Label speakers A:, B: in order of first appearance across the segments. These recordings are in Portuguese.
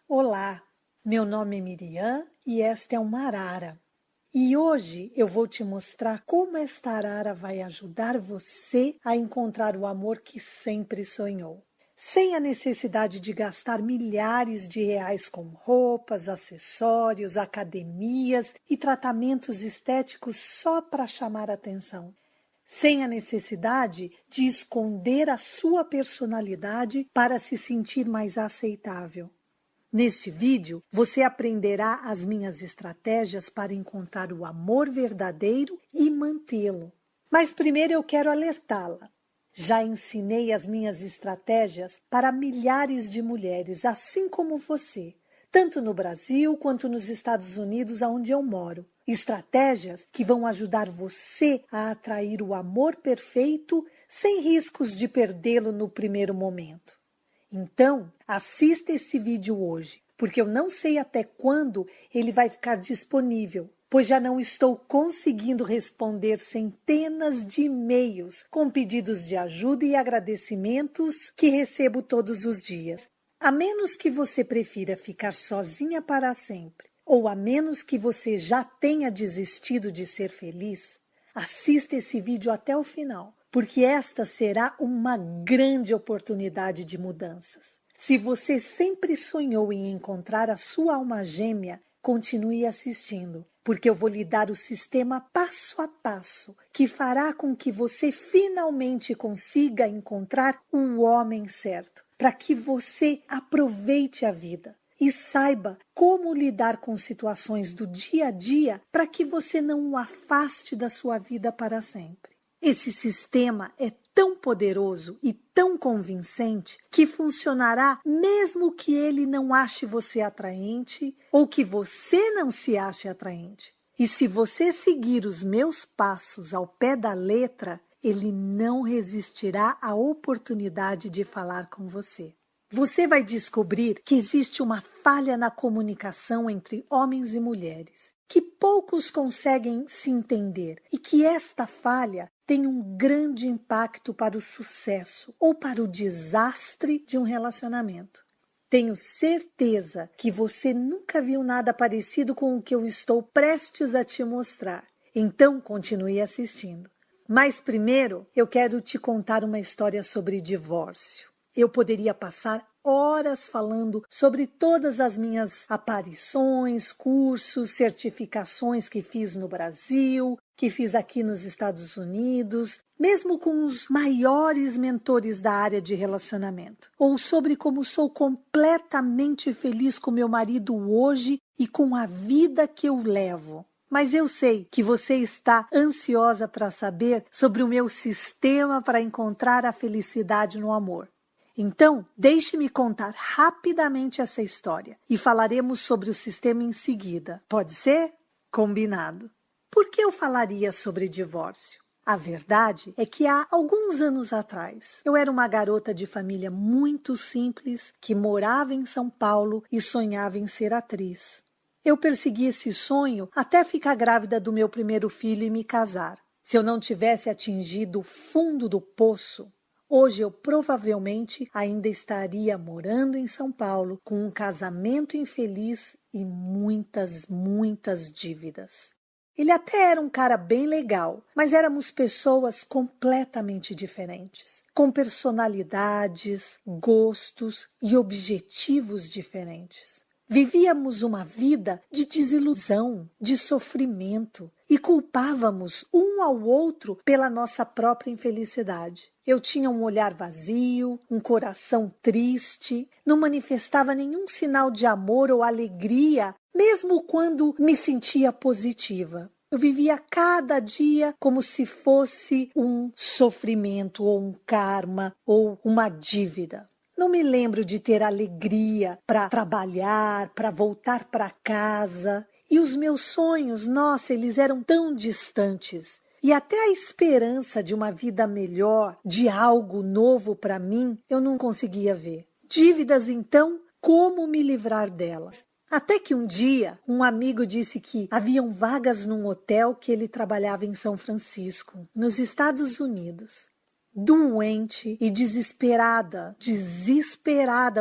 A: Olá, meu nome é Miriam e esta é uma arara. E hoje eu vou te mostrar como esta arara vai ajudar você a encontrar o amor que sempre sonhou. Sem a necessidade de gastar milhares de reais com roupas, acessórios, academias e tratamentos estéticos só para chamar atenção. Sem a necessidade de esconder a sua personalidade para se sentir mais aceitável. Neste vídeo, você aprenderá as minhas estratégias para encontrar o amor verdadeiro e mantê-lo. Mas primeiro eu quero alertá-la. Já ensinei as minhas estratégias para milhares de mulheres, assim como você, tanto no Brasil quanto nos Estados Unidos, onde eu moro. Estratégias que vão ajudar você a atrair o amor perfeito sem riscos de perdê-lo no primeiro momento. Então, assista esse vídeo hoje, porque eu não sei até quando ele vai ficar disponível, pois já não estou conseguindo responder centenas de e-mails com pedidos de ajuda e agradecimentos que recebo todos os dias. A menos que você prefira ficar sozinha para sempre, ou a menos que você já tenha desistido de ser feliz, assista esse vídeo até o final, porque esta será uma grande oportunidade de mudanças. Se você sempre sonhou em encontrar a sua alma gêmea, continue assistindo, porque eu vou lhe dar o sistema passo a passo que fará com que você finalmente consiga encontrar o homem certo, para que você aproveite a vida e saiba como lidar com situações do dia a dia para que você não o afaste da sua vida para sempre. Esse sistema é tão poderoso e tão convincente que funcionará mesmo que ele não ache você atraente ou que você não se ache atraente. E se você seguir os meus passos ao pé da letra, ele não resistirá à oportunidade de falar com você. Você vai descobrir que existe uma falha na comunicação entre homens e mulheres, que poucos conseguem se entender e que esta falha tem um grande impacto para o sucesso ou para o desastre de um relacionamento. Tenho certeza que você nunca viu nada parecido com o que eu estou prestes a te mostrar. Então, continue assistindo. Mas primeiro, eu quero te contar uma história sobre divórcio. Eu poderia passar horas falando sobre todas as minhas aparições, cursos, certificações que fiz no Brasil, que fiz aqui nos Estados Unidos, mesmo com os maiores mentores da área de relacionamento, ou sobre como sou completamente feliz com meu marido hoje e com a vida que eu levo. Mas eu sei que você está ansiosa para saber sobre o meu sistema para encontrar a felicidade no amor. Então, deixe-me contar rapidamente essa história e falaremos sobre o sistema em seguida. Pode ser? Combinado. Por que eu falaria sobre divórcio? A verdade é que há alguns anos atrás, eu era uma garota de família muito simples que morava em São Paulo e sonhava em ser atriz. Eu persegui esse sonho até ficar grávida do meu primeiro filho e me casar. Se eu não tivesse atingido o fundo do poço, hoje eu provavelmente ainda estaria morando em São Paulo com um casamento infeliz e muitas dívidas. Ele até era um cara bem legal, mas éramos pessoas completamente diferentes, com personalidades, gostos e objetivos diferentes. Vivíamos uma vida de desilusão, de sofrimento e culpávamos um ao outro pela nossa própria infelicidade. Eu tinha um olhar vazio, um coração triste, não manifestava nenhum sinal de amor ou alegria, mesmo quando me sentia positiva. Eu vivia cada dia como se fosse um sofrimento ou um karma ou uma dívida. Não me lembro de ter alegria para trabalhar, para voltar para casa. E os meus sonhos, nossa, eles eram tão distantes. E até a esperança de uma vida melhor, de algo novo para mim, eu não conseguia ver. Dívidas, então, como me livrar delas? Até que um dia, um amigo disse que haviam vagas num hotel que ele trabalhava em São Francisco, nos Estados Unidos. doente e desesperada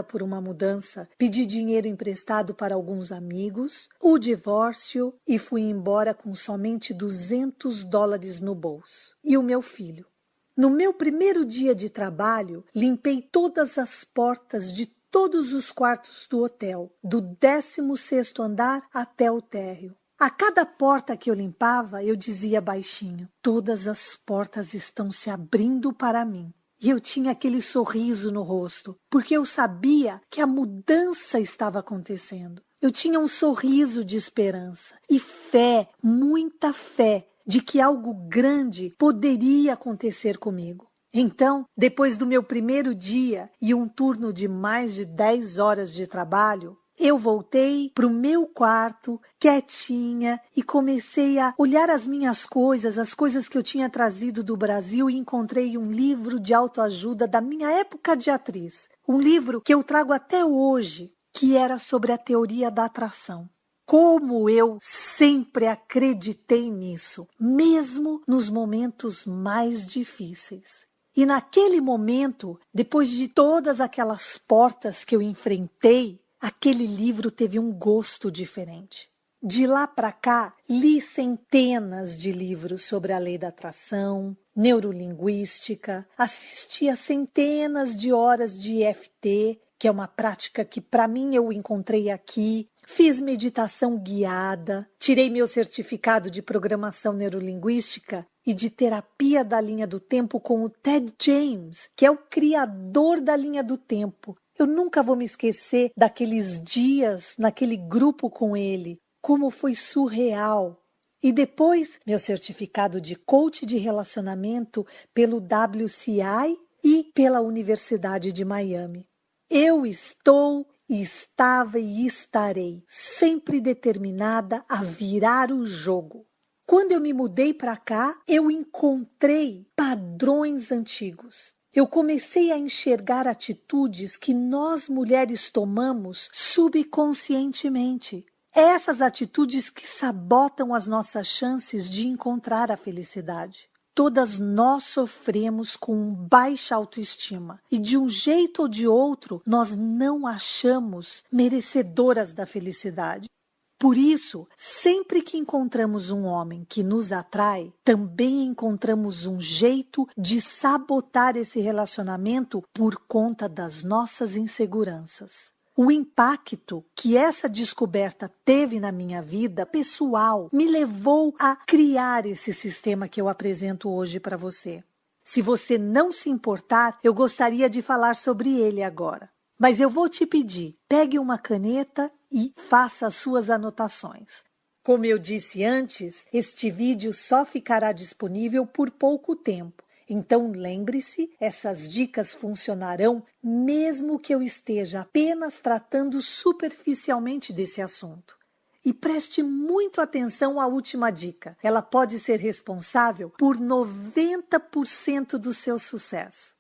A: por uma mudança, pedi dinheiro emprestado para alguns amigos, o divórcio e fui embora com somente $200 no bolso. E o meu filho? No meu primeiro dia de trabalho, limpei todas as portas de todos os quartos do hotel, do 16º andar até o térreo. A cada porta que eu limpava, eu dizia baixinho: todas as portas estão se abrindo para mim. E eu tinha aquele sorriso no rosto, porque eu sabia que a mudança estava acontecendo. Eu tinha um sorriso de esperança e fé, muita fé, de que algo grande poderia acontecer comigo. Então, depois do meu primeiro dia e um turno de mais de 10 horas de trabalho, eu voltei para o meu quarto, quietinha, e comecei a olhar as minhas coisas, as coisas que eu tinha trazido do Brasil, e encontrei um livro de autoajuda da minha época de atriz. Um livro que eu trago até hoje, que era sobre a teoria da atração. Como eu sempre acreditei nisso, mesmo nos momentos mais difíceis. E naquele momento, depois de todas aquelas portas que eu enfrentei, aquele livro teve um gosto diferente. De lá para cá, li centenas de livros sobre a lei da atração, neurolinguística, assisti a centenas de horas de EFT, que é uma prática que para mim eu encontrei aqui, fiz meditação guiada, tirei meu certificado de programação neurolinguística e de terapia da linha do tempo com o Ted James, que é o criador da linha do tempo. Eu nunca vou me esquecer daqueles dias naquele grupo com ele, como foi surreal. E depois, meu certificado de coach de relacionamento pelo WCI e pela Universidade de Miami. Eu estou, estava e estarei sempre determinada a virar o jogo. Quando eu me mudei para cá, eu encontrei padrões antigos. Eu comecei a enxergar atitudes que nós mulheres tomamos subconscientemente. Essas atitudes que sabotam as nossas chances de encontrar a felicidade. Todas nós sofremos com baixa autoestima e de um jeito ou de outro nós não achamos merecedoras da felicidade. Por isso, sempre que encontramos um homem que nos atrai, também encontramos um jeito de sabotar esse relacionamento por conta das nossas inseguranças. O impacto que essa descoberta teve na minha vida pessoal me levou a criar esse sistema que eu apresento hoje para você. Se você não se importar, eu gostaria de falar sobre ele agora. Mas eu vou te pedir, pegue uma caneta e faça as suas anotações. Como eu disse antes, este vídeo só ficará disponível por pouco tempo. Então lembre-se, essas dicas funcionarão mesmo que eu esteja apenas tratando superficialmente desse assunto. E preste muito atenção à última dica. Ela pode ser responsável por 90% do seu sucesso.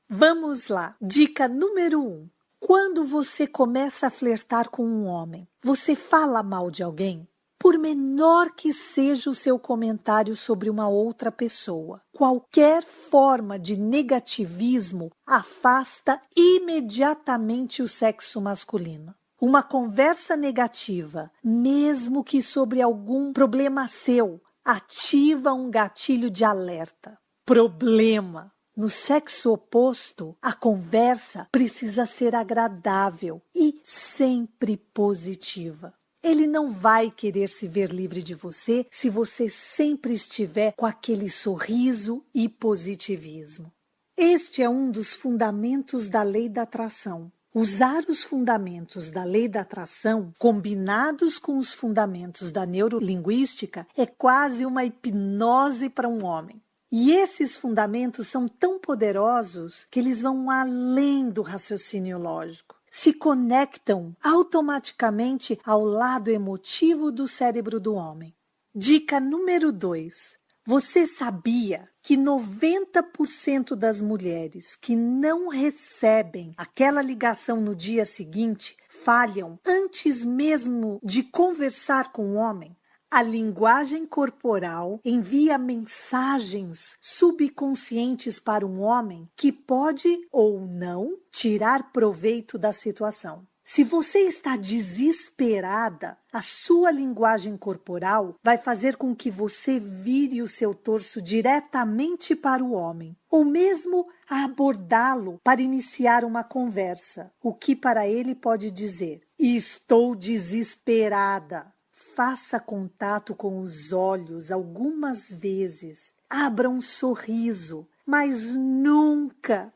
A: Vamos lá. Dica número 1. Quando você começa a flertar com um homem, você fala mal de alguém? Por menor que seja o seu comentário sobre uma outra pessoa, qualquer forma de negativismo afasta imediatamente o sexo masculino. Uma conversa negativa, mesmo que sobre algum problema seu, ativa um gatilho de alerta. Problema. No sexo oposto, a conversa precisa ser agradável e sempre positiva. Ele não vai querer se ver livre de você se você sempre estiver com aquele sorriso e positivismo. Este é um dos fundamentos da lei da atração. Usar os fundamentos da lei da atração, combinados com os fundamentos da neurolinguística, é quase uma hipnose para um homem. E esses fundamentos são tão poderosos que eles vão além do raciocínio lógico. Se conectam automaticamente ao lado emotivo do cérebro do homem. Dica número 2. Você sabia que 90% das mulheres que não recebem aquela ligação no dia seguinte falham antes mesmo de conversar com o homem? A linguagem corporal envia mensagens subconscientes para um homem que pode ou não tirar proveito da situação. Se você está desesperada, a sua linguagem corporal vai fazer com que você vire o seu torso diretamente para o homem, ou mesmo abordá-lo para iniciar uma conversa, o que para ele pode dizer: estou desesperada. Faça contato com os olhos algumas vezes, abra um sorriso, mas nunca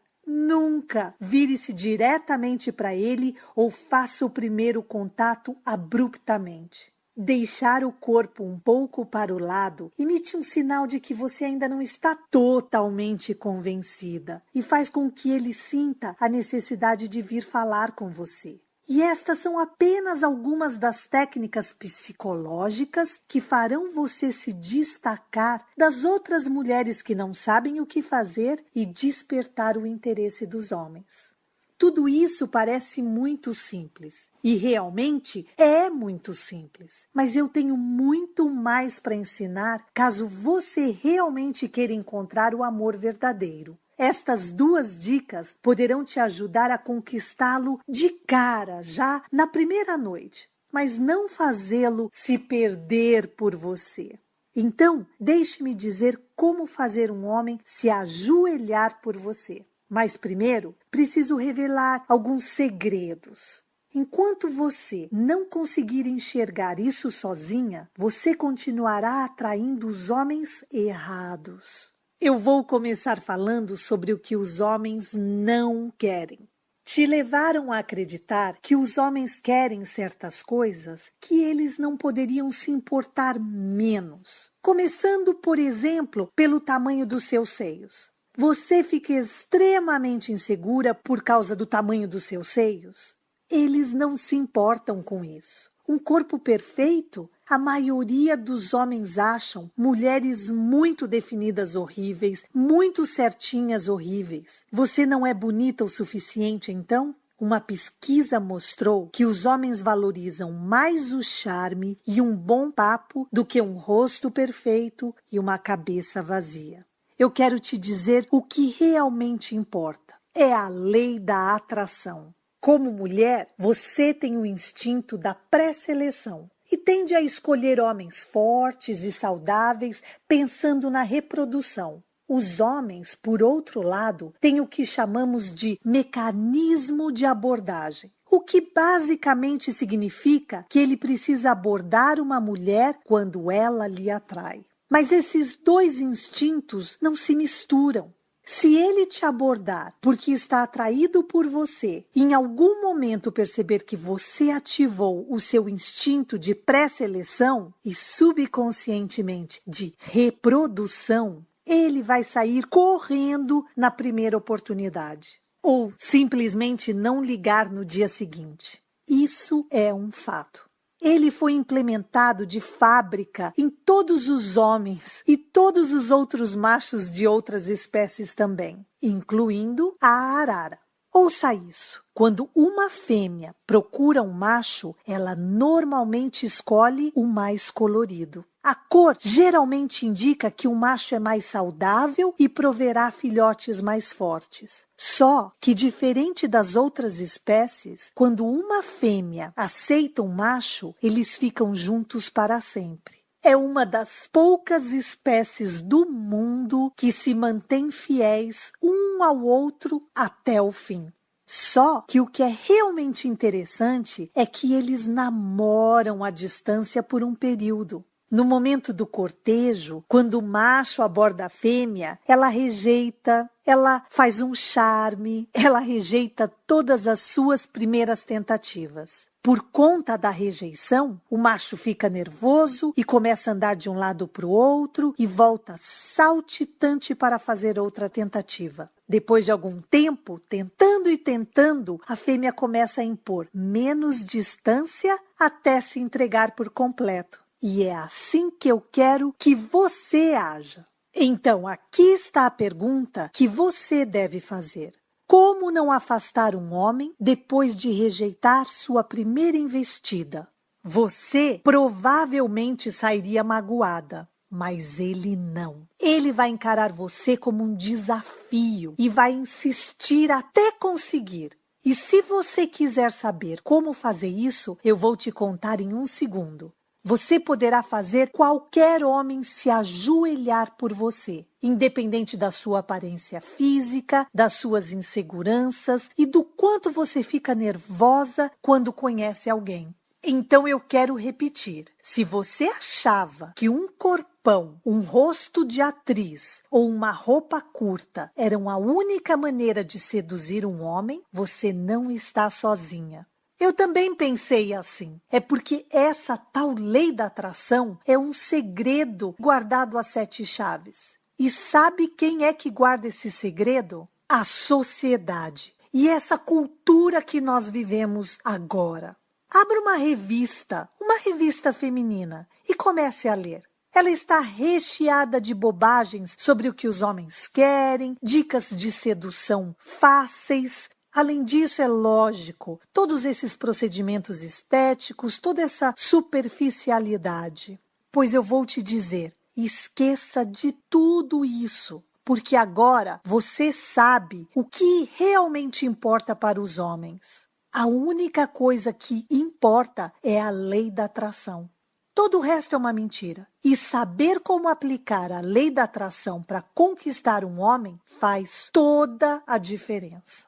A: vire-se diretamente para ele ou faça o primeiro contato abruptamente. Deixar o corpo um pouco para o lado emite um sinal de que você ainda não está totalmente convencida e faz com que ele sinta a necessidade de vir falar com você. E estas são apenas algumas das técnicas psicológicas que farão você se destacar das outras mulheres que não sabem o que fazer e despertar o interesse dos homens. Tudo isso parece muito simples, e realmente é muito simples, mas eu tenho muito mais para ensinar caso você realmente queira encontrar o amor verdadeiro. Estas 2 dicas poderão te ajudar a conquistá-lo de cara, já na primeira noite, mas não fazê-lo se perder por você. Então, deixe-me dizer como fazer um homem se ajoelhar por você. Mas primeiro, preciso revelar alguns segredos. Enquanto você não conseguir enxergar isso sozinha, você continuará atraindo os homens errados. Eu vou começar falando sobre o que os homens não querem. Te levaram a acreditar que os homens querem certas coisas que eles não poderiam se importar menos. Começando, por exemplo, pelo tamanho dos seus seios. Você fica extremamente insegura por causa do tamanho dos seus seios? Eles não se importam com isso. Um corpo perfeito, a maioria dos homens acham mulheres muito definidas horríveis, muito certinhas horríveis. Você não é bonita o suficiente, então? Uma pesquisa mostrou que os homens valorizam mais o charme e um bom papo do que um rosto perfeito e uma cabeça vazia. Eu quero te dizer o que realmente importa. É a lei da atração. Como mulher, você tem o instinto da pré-seleção e tende a escolher homens fortes e saudáveis pensando na reprodução. Os homens, por outro lado, têm o que chamamos de mecanismo de abordagem, o que basicamente significa que ele precisa abordar uma mulher quando ela lhe atrai. Mas esses 2 instintos não se misturam. Se ele te abordar porque está atraído por você e em algum momento perceber que você ativou o seu instinto de pré-seleção e subconscientemente de reprodução, ele vai sair correndo na primeira oportunidade. Ou simplesmente não ligar no dia seguinte. Isso é um fato. Ele foi implementado de fábrica em todos os homens e todos os outros machos de outras espécies também, incluindo a arara. Ouça isso. Quando uma fêmea procura um macho, ela normalmente escolhe o mais colorido. A cor geralmente indica que o macho é mais saudável e proverá filhotes mais fortes. Só que, diferente das outras espécies, quando uma fêmea aceita um macho, eles ficam juntos para sempre. É uma das poucas espécies do mundo que se mantém fiéis um ao outro até o fim. Só que o que é realmente interessante é que eles namoram à distância por um período. No momento do cortejo, quando o macho aborda a fêmea, ela rejeita, ela faz um charme, ela rejeita todas as suas primeiras tentativas. Por conta da rejeição, o macho fica nervoso e começa a andar de um lado para o outro e volta saltitante para fazer outra tentativa. Depois de algum tempo, tentando, a fêmea começa a impor menos distância até se entregar por completo. E é assim que eu quero que você haja. Então, aqui está a pergunta que você deve fazer. Como não afastar um homem depois de rejeitar sua primeira investida? Você provavelmente sairia magoada, mas ele não. Ele vai encarar você como um desafio e vai insistir até conseguir. E se você quiser saber como fazer isso, eu vou te contar em um segundo. Você poderá fazer qualquer homem se ajoelhar por você, independente da sua aparência física, das suas inseguranças e do quanto você fica nervosa quando conhece alguém. Então eu quero repetir, se você achava que um corpão, um rosto de atriz ou uma roupa curta eram a única maneira de seduzir um homem, você não está sozinha. Eu também pensei assim, é porque essa tal lei da atração é um segredo guardado a 7 chaves. E sabe quem é que guarda esse segredo? A sociedade e essa cultura que nós vivemos agora. Abra uma revista feminina, e comece a ler. Ela está recheada de bobagens sobre o que os homens querem, dicas de sedução fáceis. Além disso, é lógico, todos esses procedimentos estéticos, toda essa superficialidade. Pois eu vou te dizer, esqueça de tudo isso, porque agora você sabe o que realmente importa para os homens. A única coisa que importa é a lei da atração. Todo o resto é uma mentira. E saber como aplicar a lei da atração para conquistar um homem faz toda a diferença.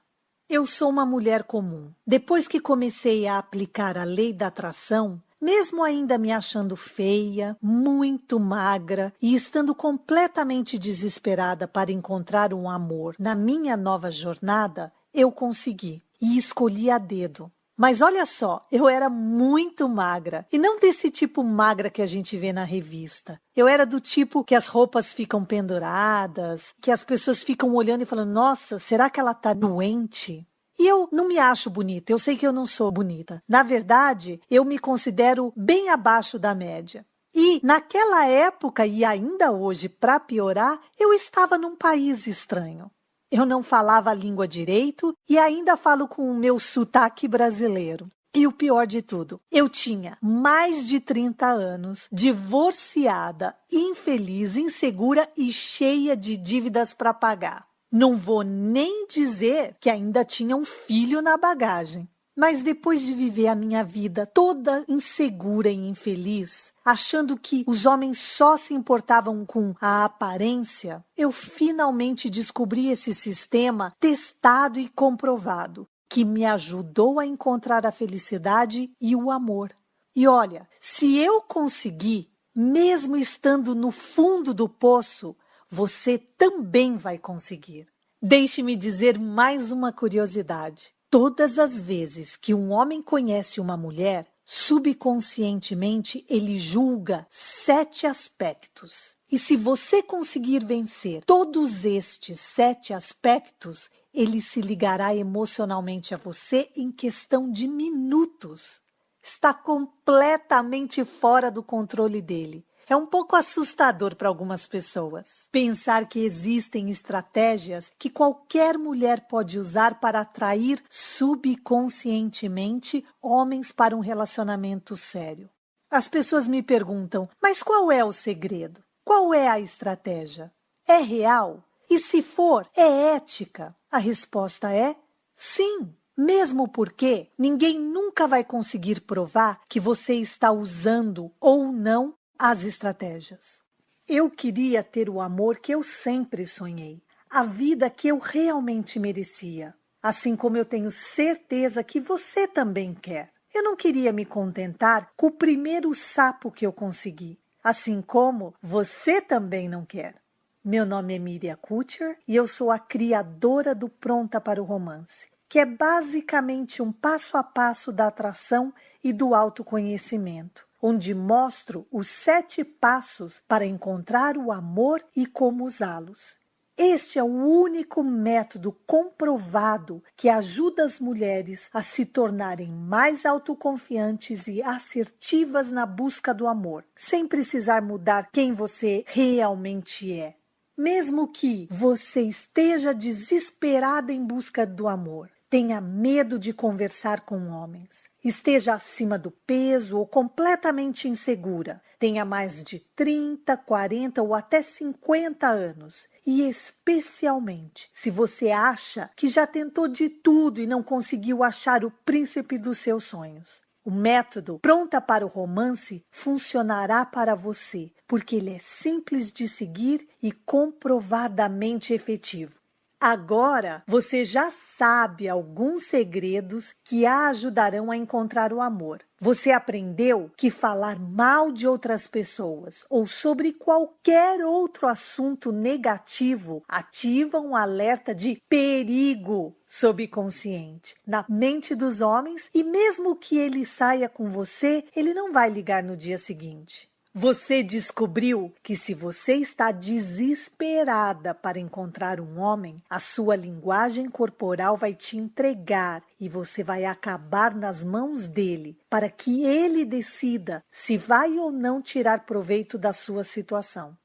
A: Eu sou uma mulher comum. Depois que comecei a aplicar a lei da atração, mesmo ainda me achando feia, muito magra e estando completamente desesperada para encontrar um amor na minha nova jornada, eu consegui. E escolhi a dedo. Mas olha só, eu era muito magra. E não desse tipo magra que a gente vê na revista. Eu era do tipo que as roupas ficam penduradas, que as pessoas ficam olhando e falando, nossa, será que ela tá doente? E eu não me acho bonita, eu sei que eu não sou bonita. Na verdade, eu me considero bem abaixo da média. E naquela época, e ainda hoje, para piorar, eu estava num país estranho. Eu não falava a língua direito e ainda falo com o meu sotaque brasileiro. E o pior de tudo, eu tinha mais de 30 anos, divorciada, infeliz, insegura e cheia de dívidas para pagar. Não vou nem dizer que ainda tinha um filho na bagagem. Mas depois de viver a minha vida toda insegura e infeliz, achando que os homens só se importavam com a aparência, eu finalmente descobri esse sistema testado e comprovado, que me ajudou a encontrar a felicidade e o amor. E olha, se eu conseguir, mesmo estando no fundo do poço, você também vai conseguir. Deixe-me dizer mais uma curiosidade. Todas as vezes que um homem conhece uma mulher, subconscientemente ele julga 7 aspectos. E se você conseguir vencer todos estes 7 aspectos, ele se ligará emocionalmente a você em questão de minutos. Está completamente fora do controle dele. É um pouco assustador para algumas pessoas pensar que existem estratégias que qualquer mulher pode usar para atrair subconscientemente homens para um relacionamento sério. As pessoas me perguntam, mas qual é o segredo? Qual é a estratégia? É real? E se for, é ética? A resposta é sim. Mesmo porque ninguém nunca vai conseguir provar que você está usando ou não as estratégias. Eu queria ter o amor que eu sempre sonhei, a vida que eu realmente merecia, assim como eu tenho certeza que você também quer. Eu não queria me contentar com o primeiro sapo que eu consegui, assim como você também não quer. Meu nome é Miriam Kutcher e eu sou a criadora do Pronta para o Romance, que é basicamente um passo a passo da atração e do autoconhecimento, onde mostro os 7 passos para encontrar o amor e como usá-los. Este é o único método comprovado que ajuda as mulheres a se tornarem mais autoconfiantes e assertivas na busca do amor, sem precisar mudar quem você realmente é. Mesmo que você esteja desesperada em busca do amor, tenha medo de conversar com homens, esteja acima do peso ou completamente insegura, tenha mais de 30, 40 ou até 50 anos e especialmente se você acha que já tentou de tudo e não conseguiu achar o príncipe dos seus sonhos. O método Pronta para o Romance funcionará para você, porque ele é simples de seguir e comprovadamente efetivo. Agora você já sabe alguns segredos que a ajudarão a encontrar o amor. Você aprendeu que falar mal de outras pessoas ou sobre qualquer outro assunto negativo ativa um alerta de perigo subconsciente na mente dos homens e mesmo que ele saia com você, ele não vai ligar no dia seguinte. Você descobriu que se você está desesperada para encontrar um homem, a sua linguagem corporal vai te entregar e você vai acabar nas mãos dele, para que ele decida se vai ou não tirar proveito da sua situação.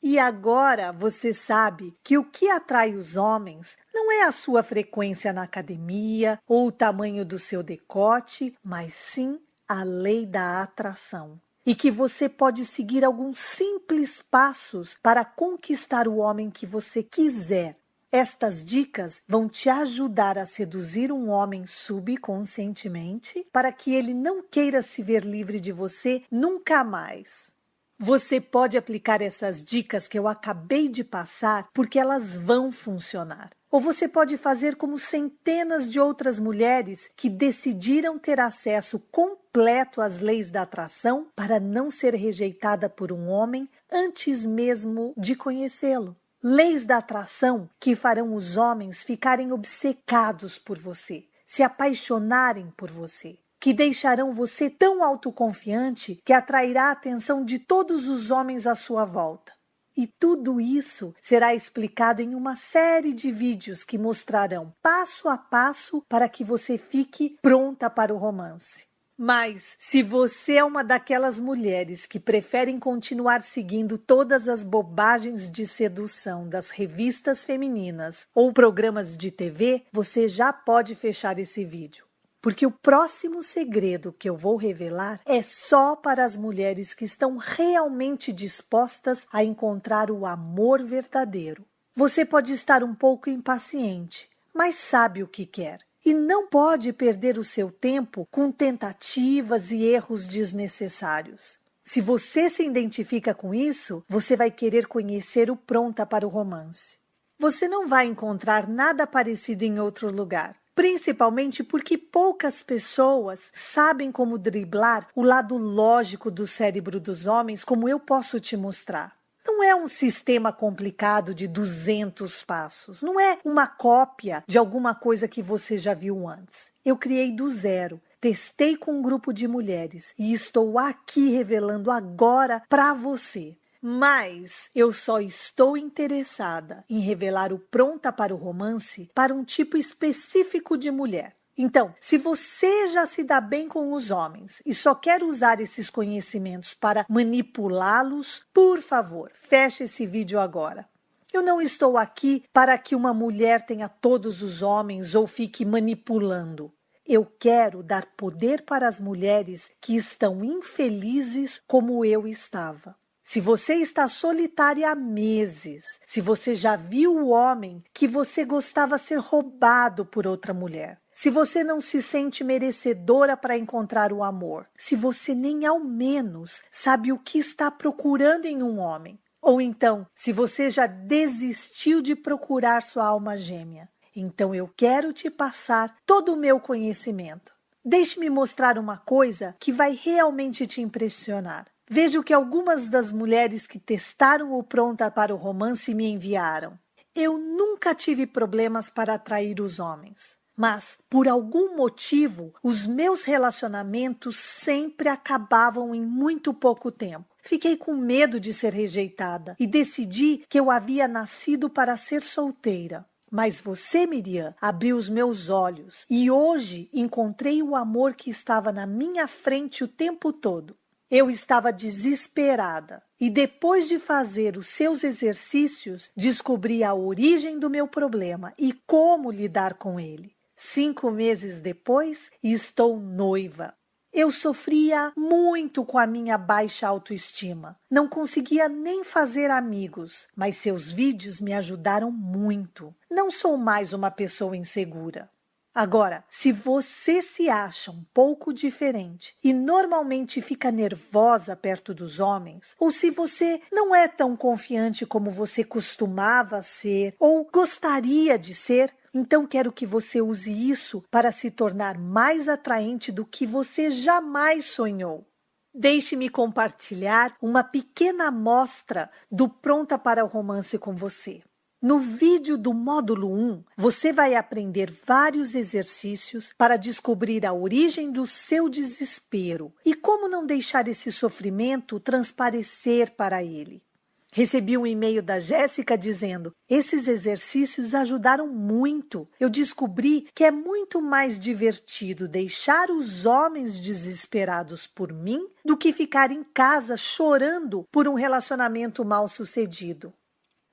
A: E agora você sabe que o que atrai os homens não é a sua frequência na academia ou o tamanho do seu decote, mas sim a lei da atração. E que você pode seguir alguns simples passos para conquistar o homem que você quiser. Estas dicas vão te ajudar a seduzir um homem subconscientemente para que ele não queira se ver livre de você nunca mais. Você pode aplicar essas dicas que eu acabei de passar porque elas vão funcionar. Ou você pode fazer como centenas de outras mulheres que decidiram ter acesso completo às leis da atração para não ser rejeitada por um homem antes mesmo de conhecê-lo. Leis da atração que farão os homens ficarem obcecados por você, se apaixonarem por você, que deixarão você tão autoconfiante que atrairá a atenção de todos os homens à sua volta. E tudo isso será explicado em uma série de vídeos que mostrarão passo a passo para que você fique pronta para o romance. Mas, se você é uma daquelas mulheres que preferem continuar seguindo todas as bobagens de sedução das revistas femininas ou programas de TV, você já pode fechar esse vídeo. Porque o próximo segredo que eu vou revelar é só para as mulheres que estão realmente dispostas a encontrar o amor verdadeiro. Você pode estar um pouco impaciente, mas sabe o que quer. E não pode perder o seu tempo com tentativas e erros desnecessários. Se você se identifica com isso, você vai querer conhecer o Pronta para o Romance. Você não vai encontrar nada parecido em outro lugar. Principalmente porque poucas pessoas sabem como driblar o lado lógico do cérebro dos homens, como eu posso te mostrar. Não é um sistema complicado de 200 passos, não é uma cópia de alguma coisa que você já viu antes. Eu criei do zero, testei com um grupo de mulheres e estou aqui revelando agora para você. Mas eu só estou interessada em revelar o Pronta para o Romance para um tipo específico de mulher. Então, se você já se dá bem com os homens e só quer usar esses conhecimentos para manipulá-los, por favor, feche esse vídeo agora. Eu não estou aqui para que uma mulher tenha todos os homens ou fique manipulando. Eu quero dar poder para as mulheres que estão infelizes como eu estava. Se você está solitária há meses, se você já viu o homem que você gostava ser roubado por outra mulher, se você não se sente merecedora para encontrar o amor, se você nem ao menos sabe o que está procurando em um homem, ou então, se você já desistiu de procurar sua alma gêmea, então eu quero te passar todo o meu conhecimento. Deixe-me mostrar uma coisa que vai realmente te impressionar. Veja o que algumas das mulheres que testaram o Pronta para o Romance me enviaram. Eu nunca tive problemas para atrair os homens, mas, por algum motivo, os meus relacionamentos sempre acabavam em muito pouco tempo. Fiquei com medo de ser rejeitada e decidi que eu havia nascido para ser solteira. Mas você, Miriam, abriu os meus olhos e hoje encontrei o amor que estava na minha frente o tempo todo. Eu estava desesperada e depois de fazer os seus exercícios, descobri a origem do meu problema e como lidar com ele. 5 meses depois, estou noiva. Eu sofria muito com a minha baixa autoestima. Não conseguia nem fazer amigos, mas seus vídeos me ajudaram muito. Não sou mais uma pessoa insegura. Agora, se você se acha um pouco diferente e normalmente fica nervosa perto dos homens, ou se você não é tão confiante como você costumava ser ou gostaria de ser, então quero que você use isso para se tornar mais atraente do que você jamais sonhou. Deixe-me compartilhar uma pequena amostra do Pronta para o Romance com você. No vídeo do módulo 1, você vai aprender vários exercícios para descobrir a origem do seu desespero e como não deixar esse sofrimento transparecer para ele. Recebi um e-mail da Jéssica dizendo: esses exercícios ajudaram muito. Eu descobri que é muito mais divertido deixar os homens desesperados por mim do que ficar em casa chorando por um relacionamento mal sucedido.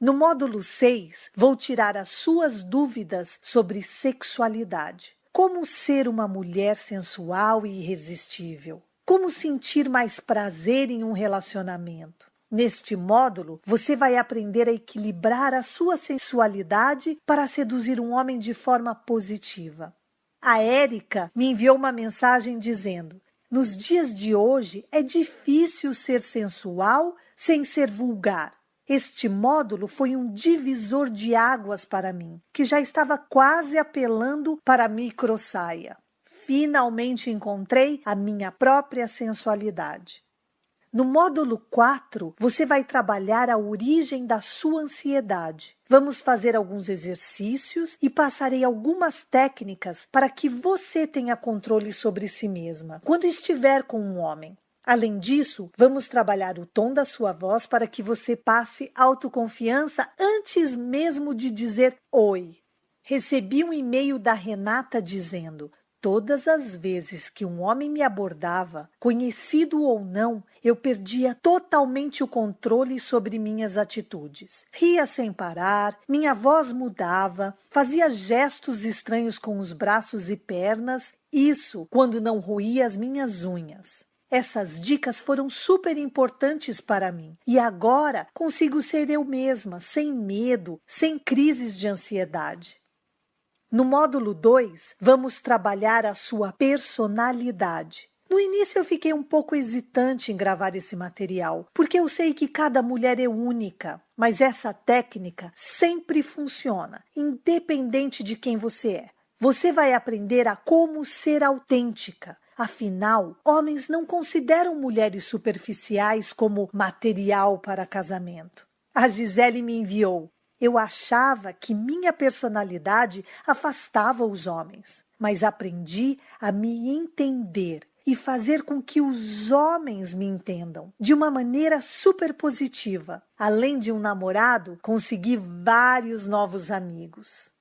A: No módulo 6, vou tirar as suas dúvidas sobre sexualidade. Como ser uma mulher sensual e irresistível? Como sentir mais prazer em um relacionamento? Neste módulo, você vai aprender a equilibrar a sua sensualidade para seduzir um homem de forma positiva. A Érica me enviou uma mensagem dizendo: nos dias de hoje é difícil ser sensual sem ser vulgar. Este módulo foi um divisor de águas para mim, que já estava quase apelando para a microsaia. Finalmente encontrei a minha própria sensualidade. No módulo 4, você vai trabalhar a origem da sua ansiedade. Vamos fazer alguns exercícios e passarei algumas técnicas para que você tenha controle sobre si mesma quando estiver com um homem. Além disso, vamos trabalhar o tom da sua voz para que você passe autoconfiança antes mesmo de dizer oi. Recebi um e-mail da Renata dizendo: todas as vezes que um homem me abordava, conhecido ou não, eu perdia totalmente o controle sobre minhas atitudes. Ria sem parar, minha voz mudava, fazia gestos estranhos com os braços e pernas, isso quando não roía as minhas unhas. Essas dicas foram super importantes para mim e agora consigo ser eu mesma, sem medo, sem crises de ansiedade. No módulo 2, vamos trabalhar a sua personalidade. No início eu fiquei um pouco hesitante em gravar esse material, porque eu sei que cada mulher é única, mas essa técnica sempre funciona, independente de quem você é. Você vai aprender a como ser autêntica. Afinal, homens não consideram mulheres superficiais como material para casamento. A Gisele me enviou: eu achava que minha personalidade afastava os homens, mas aprendi a me entender e fazer com que os homens me entendam de uma maneira super positiva. Além de um namorado, consegui vários novos amigos.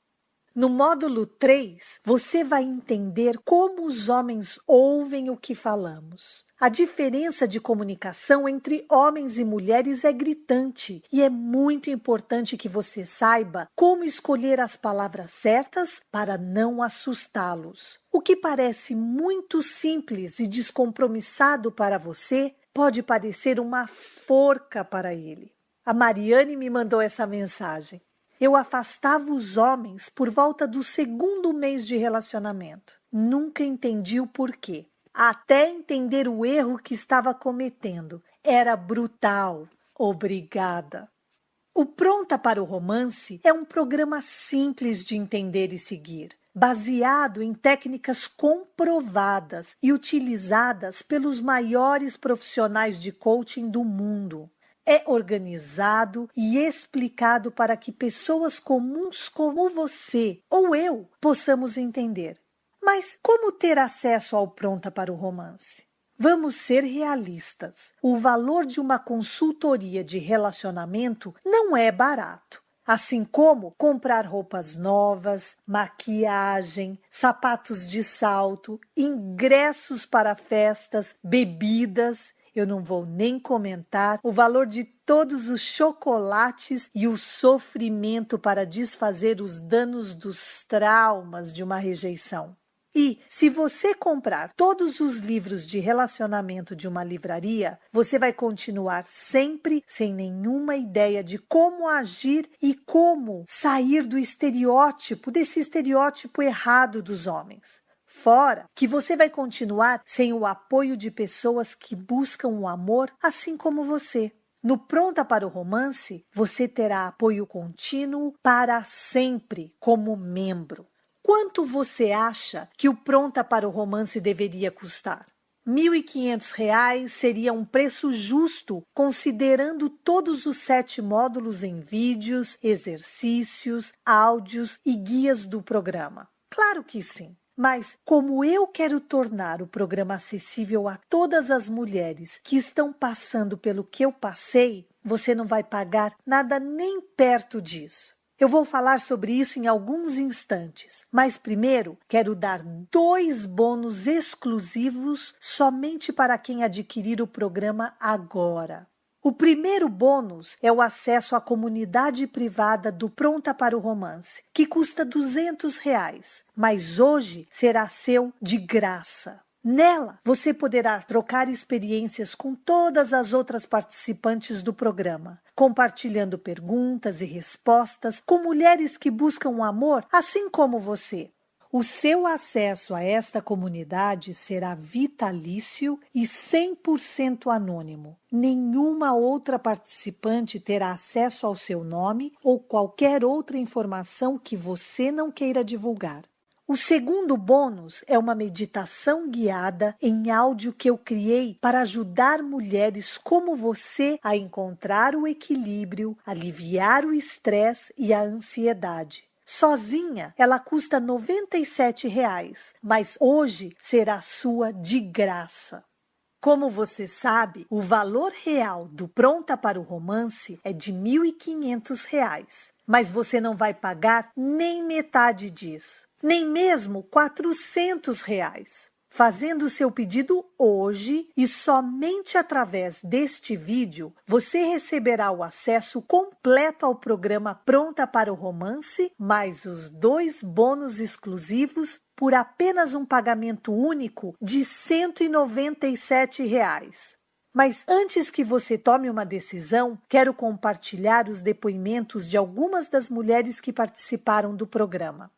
A: No módulo 3, você vai entender como os homens ouvem o que falamos. A diferença de comunicação entre homens e mulheres é gritante e é muito importante que você saiba como escolher as palavras certas para não assustá-los. O que parece muito simples e descompromissado para você pode parecer uma forca para ele. A Mariane me mandou essa mensagem: eu afastava os homens por volta do 2º mês de relacionamento. Nunca entendi o porquê. Até entender o erro que estava cometendo. Era brutal. Obrigada. O Pronta para o Romance é um programa simples de entender e seguir, baseado em técnicas comprovadas e utilizadas pelos maiores profissionais de coaching do mundo. É organizado e explicado para que pessoas comuns como você ou eu possamos entender. Mas como ter acesso ao Pronta para o Romance? Vamos ser realistas. O valor de uma consultoria de relacionamento não é barato. Assim como comprar roupas novas, maquiagem, sapatos de salto, ingressos para festas, bebidas Eu não vou nem comentar o valor de todos os chocolates e o sofrimento para desfazer os danos dos traumas de uma rejeição. E, se você comprar todos os livros de relacionamento de uma livraria, você vai continuar sempre sem nenhuma ideia de como agir e como sair desse estereótipo errado dos homens. Fora que você vai continuar sem o apoio de pessoas que buscam o amor assim como você. No Pronta para o Romance, você terá apoio contínuo para sempre como membro. Quanto você acha que o Pronta para o Romance deveria custar? R$ 1.500 seria um preço justo, considerando todos os 7 módulos em vídeos, exercícios, áudios e guias do programa. Claro que sim. Mas, como eu quero tornar o programa acessível a todas as mulheres que estão passando pelo que eu passei, você não vai pagar nada nem perto disso. Eu vou falar sobre isso em alguns instantes, mas primeiro quero dar 2 bônus exclusivos somente para quem adquirir o programa agora. O primeiro bônus é o acesso à comunidade privada do Pronta para o Romance, que custa R$ 200, mas hoje será seu de graça. Nela, você poderá trocar experiências com todas as outras participantes do programa, compartilhando perguntas e respostas com mulheres que buscam o amor, assim como você. O seu acesso a esta comunidade será vitalício e 100% anônimo. Nenhuma outra participante terá acesso ao seu nome ou qualquer outra informação que você não queira divulgar. O segundo bônus é uma meditação guiada em áudio que eu criei para ajudar mulheres como você a encontrar o equilíbrio, aliviar o estresse e a ansiedade. Sozinha, ela custa R$ 97, mas hoje será sua de graça. Como você sabe, o valor real do Pronta para o Romance é de R$ 1.500, mas você não vai pagar nem metade disso, nem mesmo R$ 400. Fazendo seu pedido hoje e somente através deste vídeo, você receberá o acesso completo ao programa Pronta para o Romance, mais os 2 bônus exclusivos por apenas um pagamento único de R$ 197. Mas antes que você tome uma decisão, quero compartilhar os depoimentos de algumas das mulheres que participaram do programa.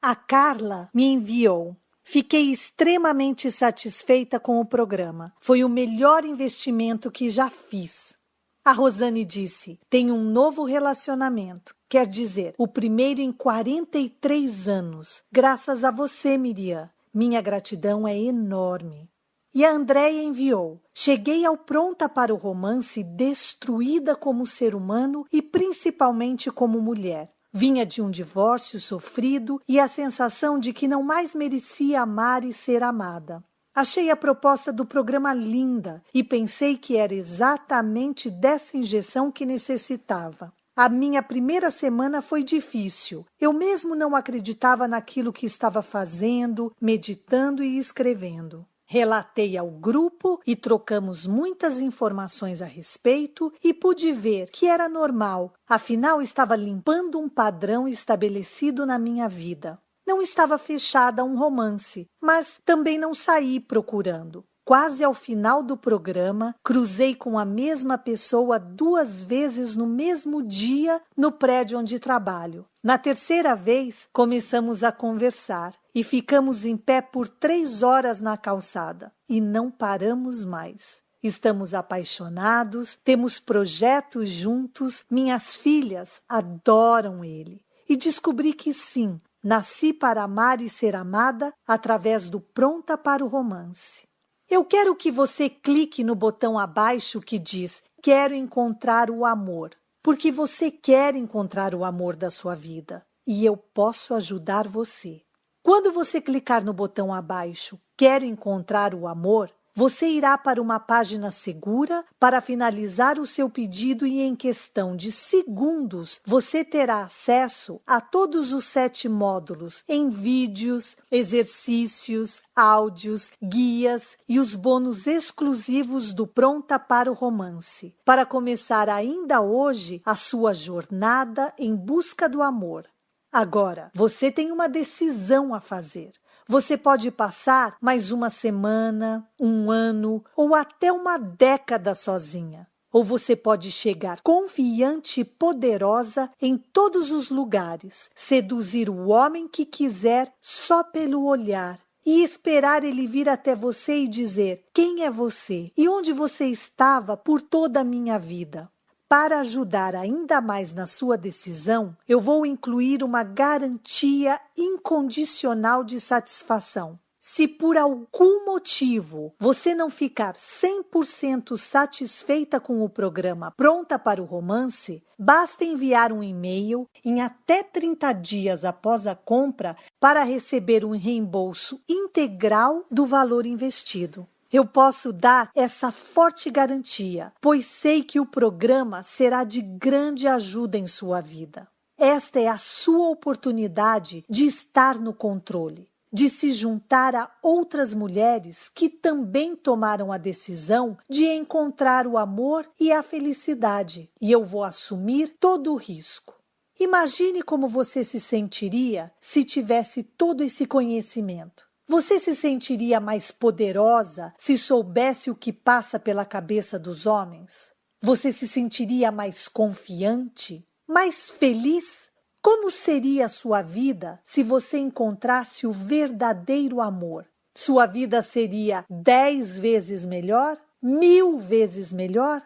A: A Carla me enviou: fiquei extremamente satisfeita com o programa. Foi o melhor investimento que já fiz. A Rosane disse: tenho um novo relacionamento. Quer dizer, o primeiro em 43 anos. Graças a você, Miriam. Minha gratidão é enorme. E a Andréia enviou: cheguei ao Pronta para o Romance destruída como ser humano e principalmente como mulher. Vinha de um divórcio sofrido e a sensação de que não mais merecia amar e ser amada. Achei a proposta do programa linda e pensei que era exatamente dessa injeção que necessitava. A minha primeira semana foi difícil. Eu mesmo não acreditava naquilo que estava fazendo, meditando e escrevendo. Relatei ao grupo e trocamos muitas informações a respeito e pude ver que era normal, afinal estava limpando um padrão estabelecido na minha vida. Não estava fechada a um romance, mas também não saí procurando. Quase ao final do programa, cruzei com a mesma pessoa 2 vezes no mesmo dia no prédio onde trabalho. Na terceira vez, começamos a conversar e ficamos em pé por 3 horas na calçada e não paramos mais. Estamos apaixonados, temos projetos juntos, minhas filhas adoram ele. E descobri que sim, nasci para amar e ser amada através do Pronta para o Romance. Eu quero que você clique no botão abaixo que diz "Quero encontrar o amor", porque você quer encontrar o amor da sua vida e eu posso ajudar você. Quando você clicar no botão abaixo "Quero encontrar o amor", Você irá para uma página segura para finalizar o seu pedido e em questão de segundos você terá acesso a todos os 7 módulos em vídeos, exercícios, áudios, guias e os bônus exclusivos do Pronta para o Romance, para começar ainda hoje a sua jornada em busca do amor. Agora, você tem uma decisão a fazer. Você pode passar mais uma semana, um ano ou até uma década sozinha. Ou você pode chegar confiante e poderosa em todos os lugares, seduzir o homem que quiser só pelo olhar e esperar ele vir até você e dizer: quem é você e onde você estava por toda a minha vida? Para ajudar ainda mais na sua decisão, eu vou incluir uma garantia incondicional de satisfação. Se por algum motivo você não ficar 100% satisfeita com o programa Pronta para o Romance, basta enviar um e-mail em até 30 dias após a compra para receber um reembolso integral do valor investido. Eu posso dar essa forte garantia, pois sei que o programa será de grande ajuda em sua vida. Esta é a sua oportunidade de estar no controle, de se juntar a outras mulheres que também tomaram a decisão de encontrar o amor e a felicidade, e eu vou assumir todo o risco. Imagine como você se sentiria se tivesse todo esse conhecimento. Você se sentiria mais poderosa se soubesse o que passa pela cabeça dos homens? Você se sentiria mais confiante? Mais feliz? Como seria a sua vida se você encontrasse o verdadeiro amor? Sua vida seria 10 vezes melhor? 1000 vezes melhor?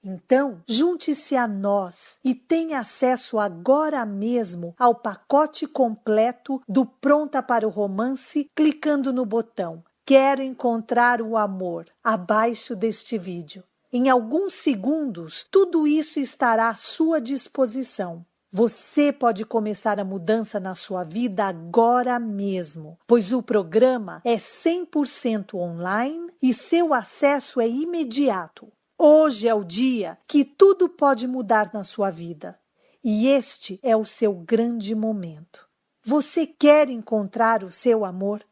A: Então, junte-se a nós e tenha acesso agora mesmo ao pacote completo do Pronta para o Romance, clicando no botão Quero encontrar o amor, abaixo deste vídeo. Em alguns segundos, tudo isso estará à sua disposição. Você pode começar a mudança na sua vida agora mesmo, pois o programa é 100% online e seu acesso é imediato. Hoje é o dia que tudo pode mudar na sua vida. E este é o seu grande momento. Você quer encontrar o seu amor?